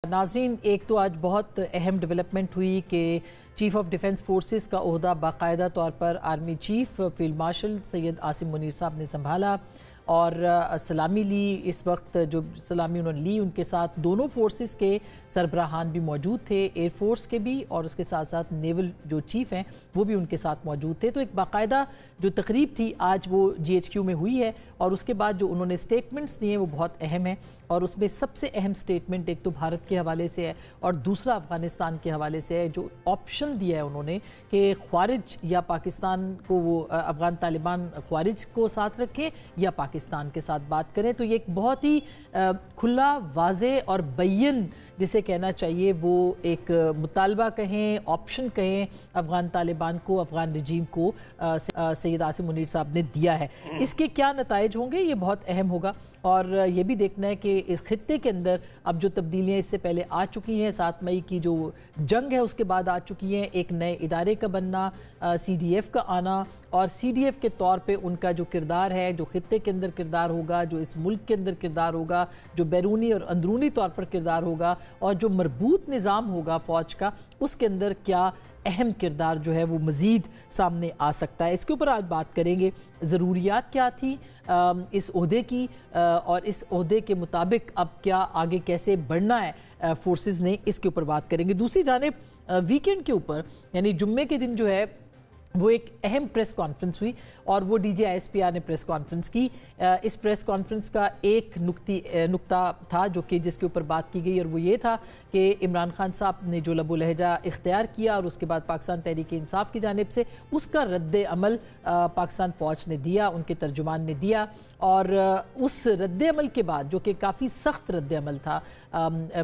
नाज़रीन, एक तो आज बहुत अहम डेवलपमेंट हुई कि चीफ ऑफ डिफेंस फोर्सेस का ओहदा बाकायदा तौर पर army chief field marshal Syed Asim Munir साहब ने संभाला और सलामी ली। इस वक्त जो सलामी उन्होंने ली, उनके साथ दोनों फोर्सेस के सरबराहान भी मौजूद थे, एयर फोर्स के भी, और उसके साथ साथ नेवल जो चीफ हैं वो भी उनके साथ मौजूद थे। तो एक बाकायदा जो तकरीब थी आज वो GHQ में हुई है और उसके बाद जो उन्होंने स्टेटमेंट्स दिए वो बहुत अहम है। और उसमें सबसे अहम स्टेटमेंट एक तो भारत के हवाले से है और दूसरा अफ़गानिस्तान के हवाले से है। जो ऑप्शन दिया है उन्होंने कि ख्वारिज या पाकिस्तान को, वो अफ़गान तालिबान ख्वारिज को साथ रखें या पाकिस्तान के साथ बात करें, तो ये एक बहुत ही खुला, वाज़े और बैन जिसे कहना चाहिए वो एक मुतालबा कहें, ऑप्शन कहें, अफ़गान तालिबान को, अफ़गान रजीम को सैयद आसिम मुनीर साहब ने दिया है। इसके क्या नताइज होंगे ये बहुत अहम होगा और ये भी देखना है कि इस खित्ते के अंदर अब जो तब्दीलियाँ इससे पहले आ चुकी हैं, 7 मई की जो जंग है उसके बाद आ चुकी हैं, एक नए इदारे का बनना, CDF का आना और CDF के तौर पे उनका जो किरदार है, जो खित्ते के अंदर किरदार होगा, जो इस मुल्क के अंदर किरदार होगा, जो बैरूनी और अंदरूनी तौर पर किरदार होगा और जो मरबूत निज़ाम होगा फ़ौज का, उसके अंदर क्या अहम किरदार जो है वो मज़ीद सामने आ सकता है। इसके ऊपर आज बात करेंगे। ज़रूरियात क्या थी इस ओहदे की और इस ओहदे के मुताबिक अब क्या आगे कैसे बढ़ना है फोर्सेस ने, इसके ऊपर बात करेंगे। दूसरी जानिब वीकेंड के ऊपर यानी जुम्मे के दिन जो है वो एक अहम प्रेस कॉन्फ्रेंस हुई और वो DGISPR ने प्रेस कॉन्फ्रेंस की। इस प्रेस कॉन्फ्रेंस का एक नुक्ता था जो कि जिसके ऊपर बात की गई और वो ये था कि इमरान खान साहब ने जो लबो लहजा इख्तियार किया और उसके बाद पाकिस्तान तहरीक इंसाफ की जानिब से उसका रद्द अमल पाकिस्तान फ़ौज ने दिया, उनके तर्जुमान ने दिया। और उस रद्द अमल के बाद जो कि काफ़ी सख्त रद्द अमल था,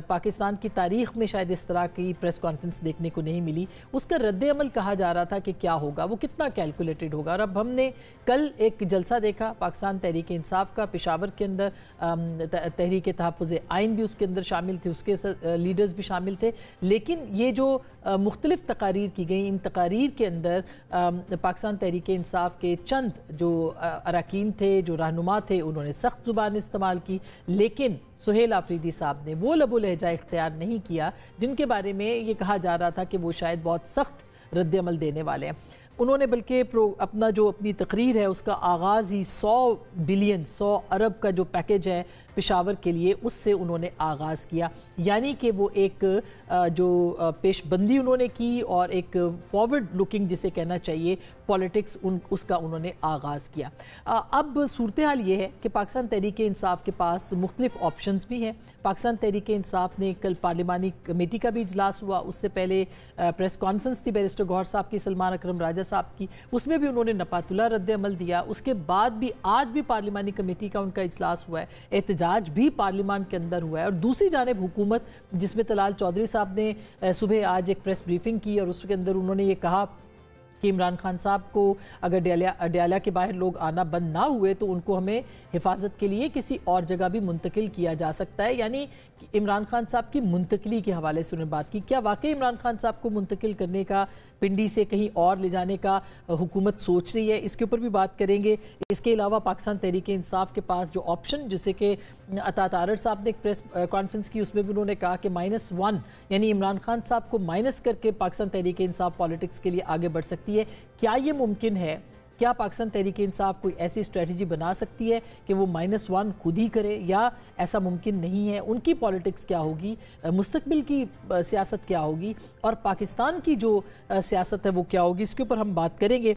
पाकिस्तान की तारीख़ में शायद इस तरह की प्रेस कॉन्फ्रेंस देखने को नहीं मिली, उसका रद्द अमल कहा जा रहा था कि क्या होगा, वो कितना कैलकुलेटेड होगा। और अब हमने कल एक जलसा देखा पाकिस्तान तहरीक इंसाफ का पेशावर के अंदर, तहरीक तहफ़्फ़ुज़ आइन भी उसके अंदर शामिल थे, उसके लीडर्स भी शामिल थे। लेकिन ये जो मुख्तलिफ तकारीर की गई, इन तकारीर के अंदर पाकिस्तान तहरीक इंसाफ के चंद जो अरकान थे, जो रहनुमा थे, उन्होंने सख्त ज़ुबान इस्तेमाल की, लेकिन सुहेल आफरीदी साहब ने वो लबो लहजा इख्तियार नहीं किया जिनके बारे में ये कहा जा रहा था कि वो शायद बहुत सख्त रद्द अमल देने वाले हैं। उन्होंने बल्कि अपनी तकरीर है उसका आगाज़ ही 100 अरब का जो पैकेज है पेशावर के लिए, उससे उन्होंने आगाज़ किया। यानी कि वो एक जो पेशबंदी उन्होंने की और एक फॉरवर्ड लुकिंग जिसे कहना चाहिए पॉलिटिक्स, उसका उन्होंने आगाज़ किया। अब सूरत हाल ये है कि पाकिस्तान तहरीक इंसाफ के पास मुख्तलिफ ऑप्शंस भी हैं। पाकिस्तान तहरीक इंसाफ ने कल पार्लिमानी कमेटी का भी इजलास हुआ, उससे पहले प्रेस कॉन्फ्रेंस थी बैरिस्टर गौहर साहब की, सलमान अकरम राजा साहब की, उसमें भी उन्होंने नपातुला रद्द अमल दिया। उसके बाद भी आज भी पार्लिमानी कमेटी का उनका इजलास हुआ है, एहतजाज भी पार्लिमान के अंदर हुआ है। और दूसरी जानिब हुकूमत, जिसमें तलाल चौधरी साहब ने सुबह आज एक प्रेस ब्रीफिंग की और उसके अंदर उन्होंने ये कहा कि इमरान खान साहब को अगर डयाला के बाहर लोग आना बंद ना हुए तो उनको हमें हिफाजत के लिए किसी और जगह भी मुंतकिल किया जा सकता है। यानी इमरान खान साहब की मुंतकिली के हवाले से उन्होंने बात की। क्या वाकई इमरान खान साहब को मुंतकिल करने का, पिंडी से कहीं और ले जाने का हुकूमत सोच रही है, इसके ऊपर भी बात करेंगे। इसके अलावा पाकिस्तान तहरीक इंसाफ के पास जो ऑप्शन, जिसे कि अता तारड़ साहब ने एक प्रेस कॉन्फ्रेंस की, उसमें भी उन्होंने कहा कि -1 यानी इमरान खान साहब को माइनस करके पाकिस्तान तहरीक इंसाफ पॉलिटिक्स के लिए आगे बढ़ सकती है। क्या ये मुमकिन है? क्या पाकिस्तान तहरीक इंसाफ कोई ऐसी स्ट्रेटजी बना सकती है कि वो -1 खुद ही करे, या ऐसा मुमकिन नहीं है? उनकी पॉलिटिक्स क्या होगी, मुस्तकबिल की सियासत क्या होगी और पाकिस्तान की जो सियासत है वो क्या होगी, इसके ऊपर हम बात करेंगे।